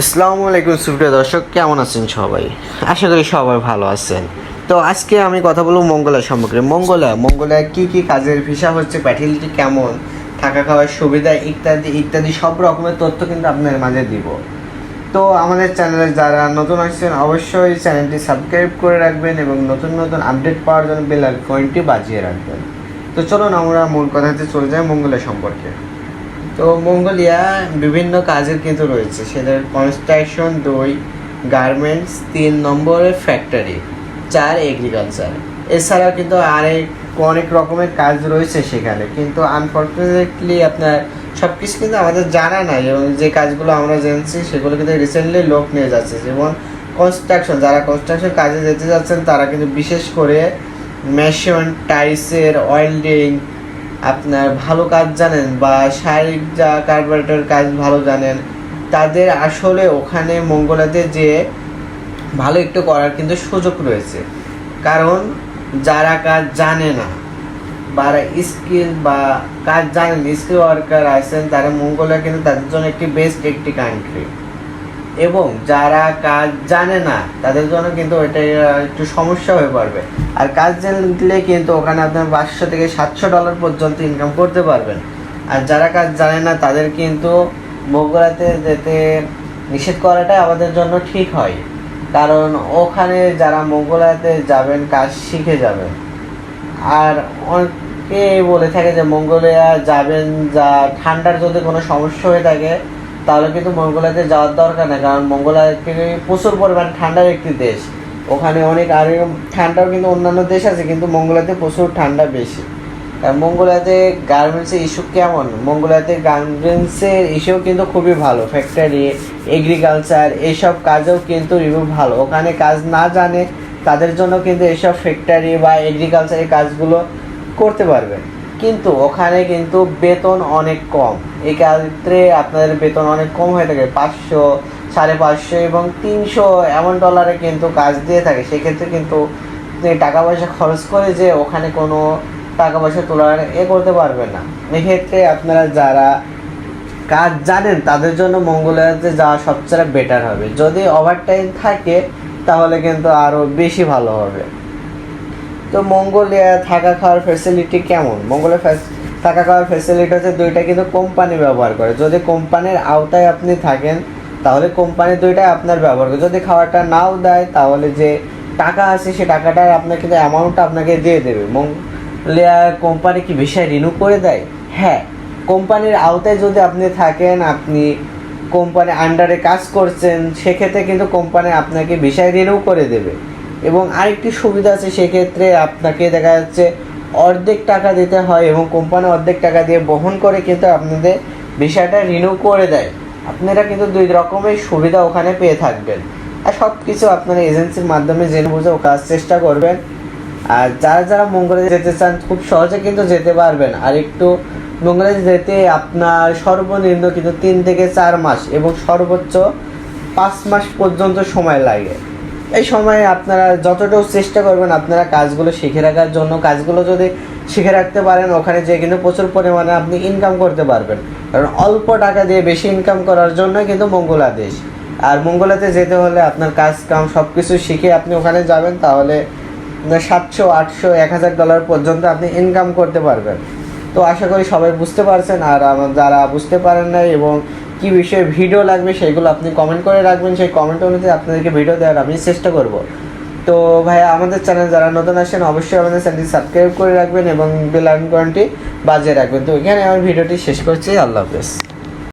আসসালামু আলাইকুম সুপ্রিয় দর্শক, কেমন আছেন সবাই? আশা করি সবাই ভালো আছেন। তো আজকে আমি কথা বলবো মঙ্গোলিয়া সম্পর্কে। মঙ্গোলিয়া কি কি কাজের ভিসা হচ্ছে, ফ্যাসিলিটি কেমন, থাকা খাওয়ার সুবিধা ইত্যাদি ইত্যাদি সব রকমের তথ্য কিন্তু আপনার মাঝে দিব। তো আমাদের চ্যানেলে যারা নতুন আসছেন অবশ্যই চ্যানেলটি সাবস্ক্রাইব করে রাখবেন এবং নতুন নতুন আপডেট পাওয়ার জন্য বেল আইকনটি বাজিয়ে রাখবেন। তো চলুন আমরা মূল কথাতে চলে যাই মঙ্গোলিয়া সম্পর্কে। তো মঙ্গোলিয়া বিভিন্ন কাজের কিন্তু রয়েছে, সেটা কনস্ট্রাকশন, 2 গার্মেন্টস, 3 নম্বরে ফ্যাক্টরি, 4 এগ্রিকালচার। এছাড়াও কিন্তু অনেক রকমের কাজ রয়েছে সেখানে, কিন্তু আনফর্চুনেটলি আপনার সব কিছু কিন্তু আমাদের জানা নাই, এবং যে কাজগুলো আমরা জানছি সেগুলো কিন্তু রিসেন্টলি লোক নিয়ে যাচ্ছে। যেমন কনস্ট্রাকশন, যারা কনস্ট্রাকশন কাজে যেতে যাচ্ছেন তারা কিন্তু বিশেষ করে মেশিন, টাইলসের ওয়েল্ডিং আপনার ভালো কাজ জানেন, বা শারীরিক যা কার্পেন্টার কাজ ভালো জানেন, তাদের আসলে ওখানে মঙ্গোলিয়াতে যে ভালো একটু করার কিন্তু সুযোগ রয়েছে। কারণ যারা কাজ জানে না বা স্কিল বা কাজ জানেন, স্কিল ওয়ার্কার আছেন, তারা মঙ্গোলিয়া কিন্তু তাদের জন্য একটি কান্ট্রি। এবং যারা কাজ জানে না তাদের জন্য কিন্তু ওইটা একটু সমস্যা হয়ে পড়বে। আর কাজ জানলে কিন্তু ওখানে আপনার $500 থেকে $700 পর্যন্ত ইনকাম করতে পারবেন। আর যারা কাজ জানে না তাদের কিন্তু মঙ্গোলিয়াতে যেতে নিষেধ করাটাই আমাদের জন্য ঠিক হয়। কারণ ওখানে যারা মঙ্গোলিয়াতে যাবেন কাজ শিখে যাবেন। আর অনেকে বলে থাকে যে মঙ্গোলিয়া যাবেন, যা ঠান্ডার যদি কোনো সমস্যা হয়ে থাকে তাহলে কিন্তু মঙ্গোলিয়াতে যাওয়ার দরকার নেই, কারণ মঙ্গোলিয়া প্রচুর পরিমাণ ঠান্ডার একটি দেশ। ওখানে অনেক আর ঠান্ডাও কিন্তু অন্যান্য দেশ আছে, কিন্তু মঙ্গোলিয়াতে প্রচুর ঠান্ডা বেশি। আর মঙ্গোলিয়াতে গার্মেন্টসের ইস্যু কেমন? মঙ্গোলিয়াতে গার্মেন্টসের ইস্যু কিন্তু খুবই ভালো। ফ্যাক্টরি, এগ্রিকালচার এইসব কাজেও কিন্তু রিভিউ ভালো। ওখানে কাজ না জানে তাদের জন্য কিন্তু এইসব ফ্যাক্টরি বা এগ্রিকালচারের কাজগুলো করতে পারবেন। কিন্তু ওখানে কিন্তু বেতন অনেক কম। এই ক্ষেত্রে আপনাদের বেতন অনেক কম হয়ে থাকে, 500, 550 এবং 300 এমন ডলারে কিন্তু কাজ দিয়ে থাকে। সেক্ষেত্রে কিন্তু টাকা পয়সা খরচ করে যে ওখানে কোনো টাকা পয়সা তোলার করতে পারবেন না। এক্ষেত্রে আপনারা যারা কাজ জানেন তাদের জন্য মঙ্গোলিয়াতে যাওয়া সবচেয়ে বেটার হবে। যদি ওভারটাইম থাকে তাহলে কিন্তু আরও বেশি ভালো হবে। তো মঙ্গোলিয়া থাকা খাওয়ার ফ্যাসিলিটি কেমন? থাকা খাওয়ার ফ্যাসিলিটি হচ্ছে 2টা কিন্তু কোম্পানি ব্যবহার করে। যদি কোম্পানির আওতায় আপনি থাকেন তাহলে কোম্পানি 2টাই আপনার ব্যবহার করে। যদি খাওয়াটা নাও দেয় তাহলে যে টাকা আছে সে টাকাটা আপনার কিন্তু অ্যামাউন্টটা আপনাকে দিয়ে দেবে। মঙ্গোলিয়া কোম্পানি কি ভিসা রিনিউ করে দেয়? হ্যাঁ, কোম্পানির আওতায় যদি আপনি থাকেন, আপনি কোম্পানি আন্ডারে কাজ করছেন, সেক্ষেত্রে কিন্তু কোম্পানি আপনাকে ভিসা রিনিউ করে দেবে। এবং আরেকটি সুবিধা আছে, সেক্ষেত্রে আপনাকে দেখা যাচ্ছে অর্ধেক টাকা দিতে হয় এবং কোম্পানি অর্ধেক টাকা দিয়ে বহন করে কিন্তু আপনাদের ভিসাটা রিনিউ করে দেয়। আপনারা কিন্তু 2 রকমের সুবিধা ওখানে পেয়ে থাকবেন। আর সব কিছু আপনারা এজেন্সির মাধ্যমে জেনে বুঝে কাজ চেষ্টা করবেন। আর যারা মঙ্গোলিয়া যেতে চান খুব সহজে কিন্তু যেতে পারবেন। আর একটু মঙ্গোলিয়া যেতে আপনার সর্বনিম্ন কিন্তু 3 থেকে 4 মাস এবং সর্বোচ্চ 5 মাস পর্যন্ত সময় লাগে। এই সময়ে আপনারা যতটুকু চেষ্টা করবেন আপনারা কাজগুলো শিখে রাখার জন্য। কাজগুলো যদি শিখে রাখতে পারেন ওখানে যেয়ে কিন্তু প্রচুর পরিমাণে আপনি ইনকাম করতে পারবেন। কারণ অল্প টাকা দিয়ে বেশি ইনকাম করার জন্য কিন্তু মঙ্গোলিয়া দেশ। আর মঙ্গোলিয়াতে যেতে হলে আপনার কাজ কাম সব কিছু শিখে আপনি ওখানে যাবেন, তাহলে $700, $800, $1000 পর্যন্ত আপনি ইনকাম করতে পারবেন। তো আশা করি সবাই বুঝতে পারছেন। আর যারা বুঝতে পারেন নাই এবং কী বিষয়ে ভিডিও লাগবে সেগুলো আপনি কমেন্ট করে রাখবেন। সেই কমেন্ট অনুযায়ী আপনাদেরকে ভিডিও দেওয়ার আমি চেষ্টা করব। তো ভাইয়া, আমাদের চ্যানেল যারা নতুন আসেন অবশ্যই আমাদের চ্যানেলটি সাবস্ক্রাইব করে রাখবেন এবং বেল আইকনটি বাজিয়ে রাখবেন। তো এখানে আমার ভিডিওটি শেষ করছি। আল্লাহ হাফেজ।